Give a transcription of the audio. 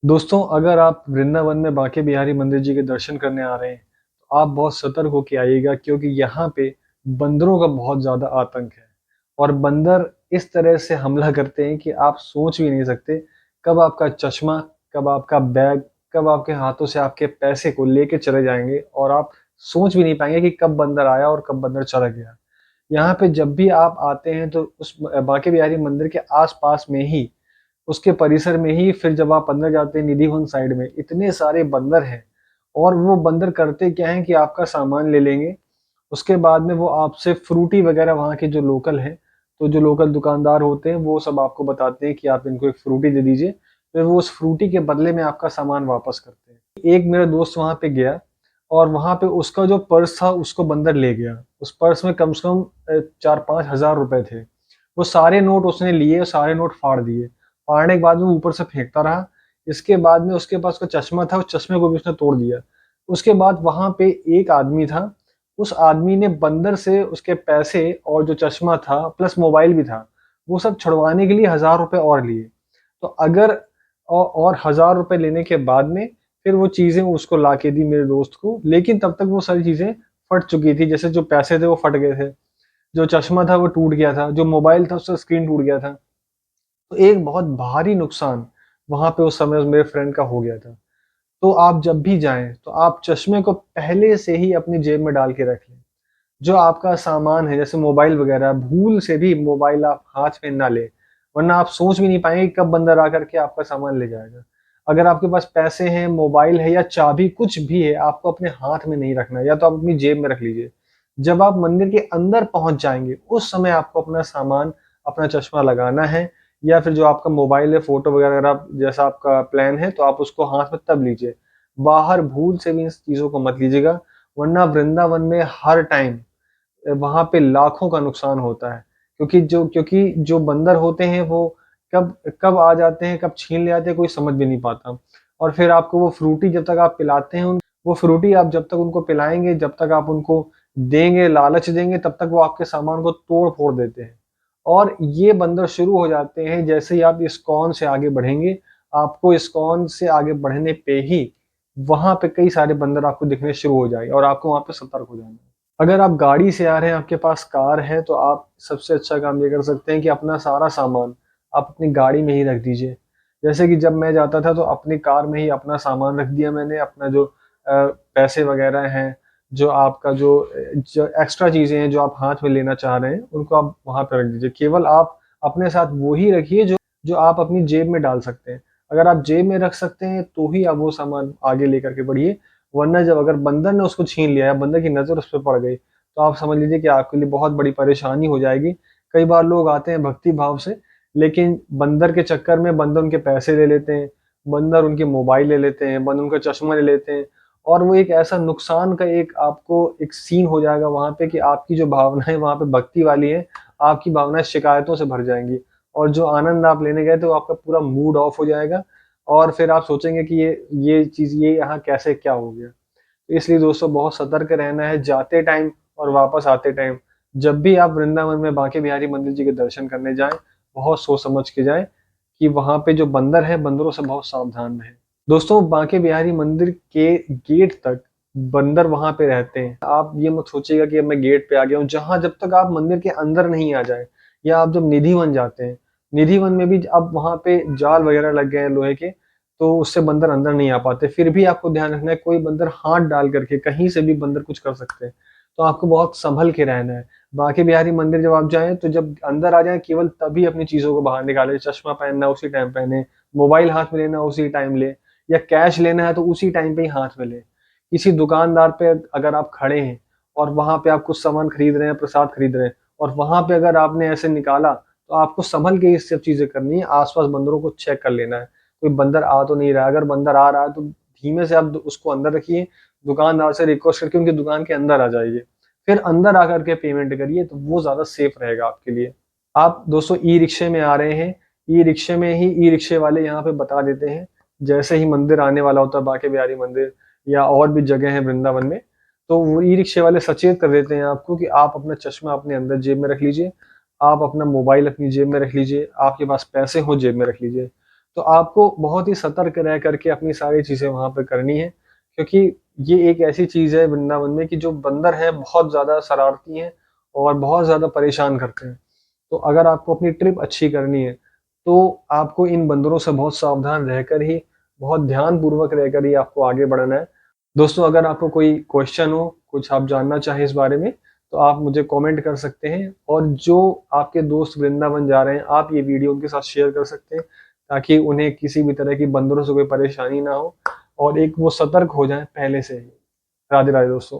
दोस्तों, अगर आप वृंदावन में बांके बिहारी मंदिर जी के दर्शन करने आ रहे हैं, तो आप बहुत सतर्क होके आइएगा क्योंकि यहाँ पे बंदरों का बहुत ज़्यादा आतंक है। और बंदर इस तरह से हमला करते हैं कि आप सोच भी नहीं सकते, कब आपका चश्मा, कब आपका बैग, कब आपके हाथों से आपके पैसे को लेके चले जाएँगे और आप सोच भी नहीं पाएँगे कि कब बंदर आया और कब बंदर चला गया। यहाँ पे जब भी आप आते हैं तो उस बांके बिहारी मंदिर के आस-पास में ही, उसके परिसर में ही फिर जब आप अंदर जाते हैं निधिवन साइड में, इतने सारे बंदर हैं। और वो बंदर करते क्या हैं कि आपका सामान ले लेंगे, उसके बाद में वो आपसे फ्रूटी वगैरह वहाँ के जो लोकल हैं, तो जो लोकल दुकानदार होते हैं वो सब आपको बताते हैं कि आप इनको एक फ्रूटी दे दीजिए, फिर वो उस फ्रूटी के बदले में आपका सामान वापस करते हैं। एक मेरा दोस्त वहाँ पे गया और वहाँ पे उसका जो पर्स था उसको बंदर ले गया। उस पर्स में कम से कम 4-5 हज़ार रुपए थे। वो सारे नोट उसने लिए, सारे नोट फाड़ दिए। फाड़ने के बाद में ऊपर से फेंकता रहा। इसके बाद में उसके पास उसका चश्मा था, उस चश्मे को भी उसने तोड़ दिया। उसके बाद वहाँ पे एक आदमी था, उस आदमी ने बंदर से उसके पैसे और जो चश्मा था प्लस मोबाइल भी था, वो सब छुड़वाने के लिए हज़ार रुपए और लिए। तो अगर और हज़ार रुपए लेने के बाद में फिर वो चीज़ें उसको लाके दी मेरे दोस्त को, लेकिन तब तक वो सारी चीज़ें फट चुकी थी। जैसे जो पैसे थे वो फट गए थे, जो चश्मा था वो टूट गया था, जो मोबाइल था उसका स्क्रीन टूट गया था। तो एक बहुत भारी नुकसान वहाँ पे उस समय उस मेरे फ्रेंड का हो गया था। तो आप जब भी जाएँ, तो आप चश्मे को पहले से ही अपनी जेब में डाल के रख लें। जो आपका सामान है जैसे मोबाइल वगैरह, भूल से भी मोबाइल आप हाथ में ना लें, वरना आप सोच भी नहीं पाएँगे कब बंदर आकर के आपका सामान ले जाएगा। अगर आपके पास पैसे हैं, मोबाइल है या चाबी कुछ भी है, आपको अपने हाथ में नहीं रखना है, या तो आप अपनी जेब में रख लीजिए। जब आप मंदिर के अंदर पहुँच जाएँगे, उस समय आपको अपना सामान, अपना चश्मा लगाना है, या फिर जो आपका मोबाइल है, फ़ोटो वगैरह अगर आप जैसा आपका प्लान है, तो आप उसको हाथ में तब लीजिए। बाहर भूल से भी इन चीज़ों को मत लीजिएगा, वरना वृंदावन में हर टाइम वहाँ पे लाखों का नुकसान होता है। क्योंकि जो बंदर होते हैं वो कब कब आ जाते हैं, कब छीन ले जाते हैं कोई समझ भी नहीं पाता। और फिर आपको वो फ्रूटी जब तक आप पिलाते हैं वो फ्रूटी आप जब तक उनको पिलाएँगे, जब तक आप उनको देंगे, लालच देंगे, तब तक वो आपके सामान को तोड़-फोड़ देते हैं। और ये बंदर शुरू हो जाते हैं जैसे ही आप इस्कॉन से आगे बढ़ेंगे, आपको इस्कॉन से आगे बढ़ने पे ही वहाँ पे कई सारे बंदर आपको दिखने शुरू हो जाएँगे और आपको वहाँ पे सतर्क हो जाना है। अगर आप गाड़ी से आ रहे हैं, आपके पास कार है, तो आप सबसे अच्छा काम ये कर सकते हैं कि अपना सारा सामान आप अपनी गाड़ी में ही रख दीजिए। जैसे कि जब मैं जाता था तो अपनी कार में ही अपना सामान रख दिया मैंने, अपना जो पैसे वगैरह हैं, जो आपका जो एक्स्ट्रा चीज़ें हैं जो आप हाथ में लेना चाह रहे हैं, उनको आप वहाँ पे रख दीजिए। केवल आप अपने साथ वो ही रखिए जो आप अपनी जेब में डाल सकते हैं। अगर आप जेब में रख सकते हैं, तो ही आप वो सामान आगे लेकर के बढ़िए, वरना जब अगर बंदर ने उसको छीन लिया या बंदर की नज़र उस पे पड़ गई, तो आप समझ लीजिए कि आपके लिए बहुत बड़ी परेशानी हो जाएगी। कई बार लोग आते हैं भक्ति भाव से, लेकिन बंदर के चक्कर में बंदर उनके पैसे ले लेते हैं, बंदर उनके मोबाइल ले लेते हैं, बंदर उनका चश्मा ले लेते हैं, और वो एक ऐसा नुकसान का एक आपको एक सीन हो जाएगा वहाँ पे कि आपकी जो भावनाएँ वहाँ पे भक्ति वाली हैं, आपकी भावनाएँ शिकायतों से भर जाएँगी, और जो आनंद आप लेने गए थे, वो आपका पूरा मूड ऑफ हो जाएगा, और फिर आप सोचेंगे कि ये चीज़ ये यहाँ कैसे क्या हो गया? इसलिए दोस्तों बहुत सतर्क रहना है जाते टाइम और वापस आते टाइम। जब भी आप वृंदावन में बांके बिहारी मंदिर जी के दर्शन करने जाएँ, बहुत सोच समझ के जाएँ कि वहाँ पे जो बंदर हैं, बंदरों से बहुत सावधान रहें। दोस्तों, बांके बिहारी मंदिर के गेट तक बंदर वहाँ पे रहते हैं। आप ये मत सोचिएगा कि अब मैं गेट पे आ गया हूँ, जहाँ जब तक आप मंदिर के अंदर नहीं आ जाएँ, या आप जब निधिवन जाते हैं, निधिवन में भी अब वहाँ पे जाल वगैरह लग गए हैं लोहे के, तो उससे बंदर अंदर नहीं आ पाते। फिर भी आपको ध्यान रखना है, कोई बंदर हाथ डाल करके कहीं से भी बंदर कुछ कर सकते हैं। तो आपको बहुत सँभल के रहना है। बांके बिहारी मंदिर जब आप जाएँ, तो जब अंदर आ जाएँ केवल तभी अपनी चीज़ों को बाहर निकालें। चश्मा पहनना उसी टाइम पहनें, मोबाइल हाथ में लेना उसी टाइम लें, या कैश लेना है तो उसी टाइम पे ही हाथ में लें। किसी दुकानदार पे अगर आप खड़े हैं और वहाँ पे आप कुछ सामान खरीद रहे हैं, प्रसाद खरीद रहे हैं, और वहाँ पे अगर आपने ऐसे निकाला, तो आपको सँभल के ये सब चीज़ें करनी है। आस-पास बंदरों को चेक कर लेना है। कोई बंदर आ तो नहीं रहा है, अगर बंदर आ रहा है तो धीमे से आप उसको अंदर रखिए, दुकानदार से रिक्वेस्ट करके उनकी दुकान के अंदर आ जाइए। फिर अंदर आकर के पेमेंट करिए, तो वो ज़्यादा सेफ रहेगा आपके लिए। आप दोस्तों ई-रिक्शे में आ रहे हैं, ई-रिक्शे में ही ई-रिक्शे वाले यहाँ पे बता देते हैं, जैसे ही मंदिर आने वाला होता है बांके बिहारी मंदिर या और भी जगह है वृंदावन में, तो वो ई-रिक्शे वाले सचेत कर देते हैं आपको कि आप अपना चश्मा अपने अंदर जेब में रख लीजिए, आप अपना मोबाइल अपनी जेब में रख लीजिए, आपके पास पैसे हों जेब में रख लीजिए। तो आपको बहुत ही सतर्क रह करके अपनी सारी चीज़ें वहाँ पे करनी है, क्योंकि ये एक ऐसी चीज़ है वृंदावन में कि जो बंदर हैं बहुत ज़्यादा शरारती हैं और बहुत ज़्यादा परेशान करते हैं। तो अगर आपको अपनी ट्रिप अच्छी करनी है, तो आपको इन बंदरों से बहुत सावधान रहकर ही, बहुत ध्यानपूर्वक रहकर ही आपको आगे बढ़ना है। दोस्तों, अगर आपको कोई क्वेश्चन हो, कुछ आप जानना चाहें इस बारे में, तो आप मुझे कमेंट कर सकते हैं, और जो आपके दोस्त वृंदावन जा रहे हैं, आप ये वीडियो उनके साथ शेयर कर सकते हैं, ताकि उन्हें किसी भी तरह की बंदरों से कोई परेशानी ना हो और एक वो सतर्क हो जाएँ पहले से ही। राधे राधे दोस्तों।